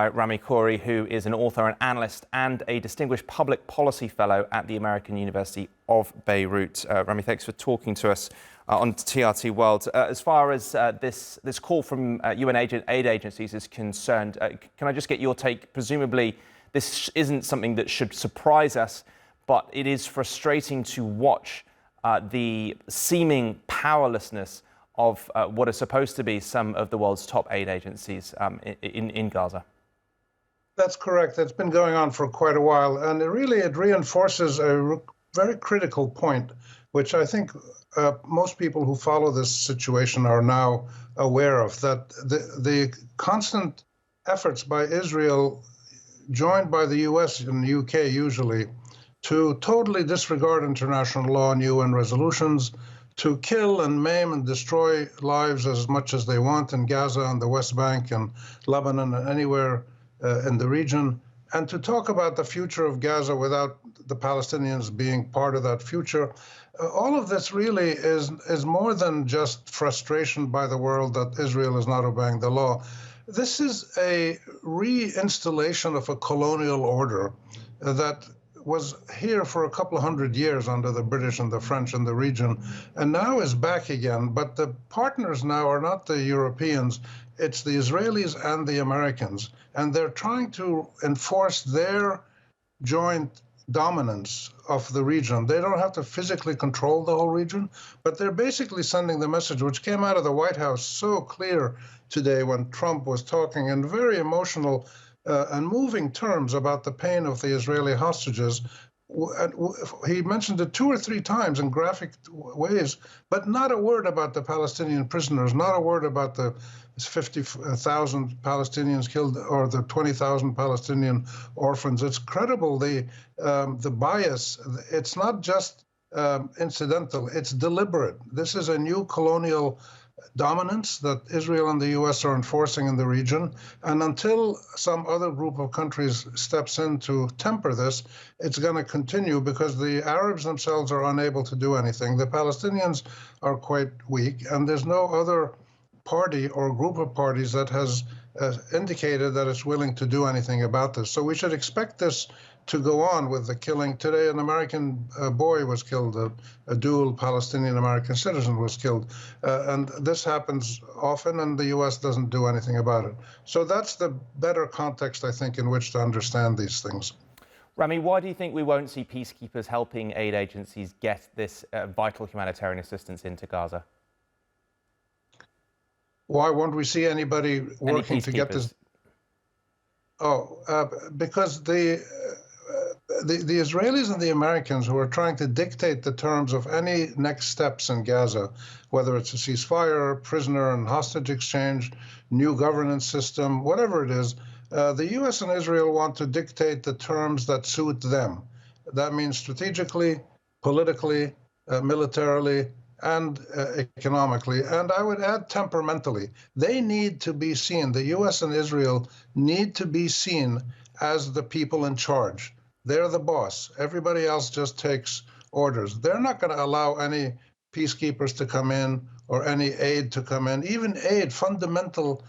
Rami Khouri, who is an author, an analyst, and a distinguished public policy fellow at the American University of Beirut. Rami, thanks for talking to us on TRT World. As far as this call from UN aid agencies is concerned, can I just get your take? Presumably, this isn't something that should surprise us, but it is frustrating to watch the seeming powerlessness of what are supposed to be some of the world's top aid agencies in Gaza. That's correct. That's been going on for quite a while. And it reinforces a very critical point, which I think most people who follow this situation are now aware of, that the constant efforts by Israel, joined by the US and the UK usually, to totally disregard international law and UN resolutions, to kill and maim and destroy lives as much as they want in Gaza and the West Bank and Lebanon and anywhere in the region, and to talk about the future of Gaza without the Palestinians being part of that future. All of this really is more than just frustration by the world that Israel is not obeying the law. This is a reinstallation of a colonial order that was here for a couple of hundred years under the British and the French in the region, and now is back again. But the partners now are not the Europeans, it's the Israelis and the Americans, and they're trying to enforce their joint dominance of the region. They don't have to physically control the whole region, but they're basically sending the message, which came out of the White House so clear today when Trump was talking in very emotional and moving terms about the pain of the Israeli hostages. He mentioned it 2 or 3 times in graphic ways, but not a word about the Palestinian prisoners, not a word about the 50,000 Palestinians killed or the 20,000 Palestinian orphans. It's credible, the bias. It's not just incidental, it's deliberate. This is a new colonial dominance that Israel and the US are enforcing in the region. And until some other group of countries steps in to temper this, it's going to continue because the Arabs themselves are unable to do anything. The Palestinians are quite weak, and there's no other party or group of parties that has indicated that it's willing to do anything about this. So we should expect this to go on with the killing. Today, an American boy was killed, a dual Palestinian-American citizen was killed. And this happens often, and the U.S. doesn't do anything about it. So that's the better context, I think, in which to understand these things. Rami, why do you think we won't see peacekeepers helping aid agencies get this vital humanitarian assistance into Gaza? Why won't we see anybody working to get this? Because the Israelis and the Americans, who are trying to dictate the terms of any next steps in Gaza, whether it's a ceasefire, prisoner and hostage exchange, new governance system, whatever it is, the U.S. and Israel want to dictate the terms that suit them. That means strategically, politically, militarily, and economically, and I would add temperamentally. They need to be seen, the U.S. and Israel need to be seen as the people in charge. They're the boss. Everybody else just takes orders. They're not going to allow any peacekeepers to come in or any aid to come in. Even aid, fundamental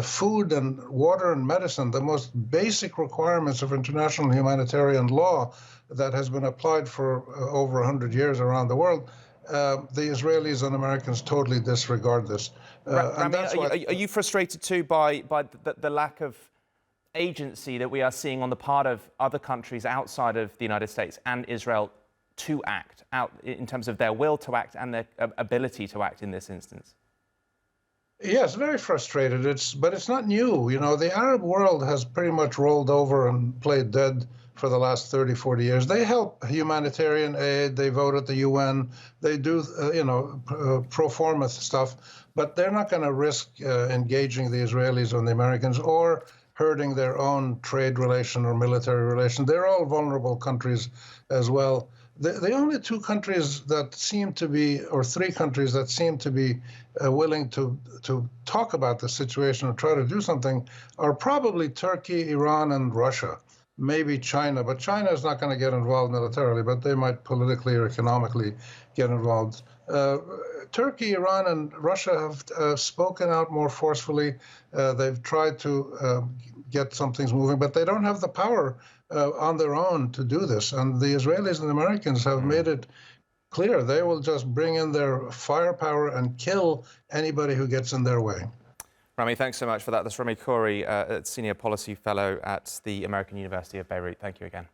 food and water and medicine, the most basic requirements of international humanitarian law that has been applied for over 100 years around the world. The Israelis and Americans totally disregard this. Rami, are you frustrated too by the lack of agency that we are seeing on the part of other countries outside of the United States and Israel to act out in terms of their will to act and their ability to act in this instance? Yes, very frustrated. But it's not new. You know, the Arab world has pretty much rolled over and played dead for the last 30, 40 years. They help humanitarian aid, they vote at the UN, they do, pro forma stuff, but they're not going to risk engaging the Israelis and the Americans or hurting their own trade relation or military relation. They're all vulnerable countries as well. The only 2 countries that seem to be, or 3 countries that seem to be willing to talk about the situation or try to do something are probably Turkey, Iran, and Russia. Maybe China, but China is not going to get involved militarily, but they might politically or economically get involved. Turkey, Iran, and Russia have spoken out more forcefully. They've tried to get some things moving, but they don't have the power on their own to do this. And the Israelis and the Americans have made it clear they will just bring in their firepower and kill anybody who gets in their way. Rami, thanks so much for that. That's Rami Khouri, Senior Policy Fellow at the American University of Beirut. Thank you again.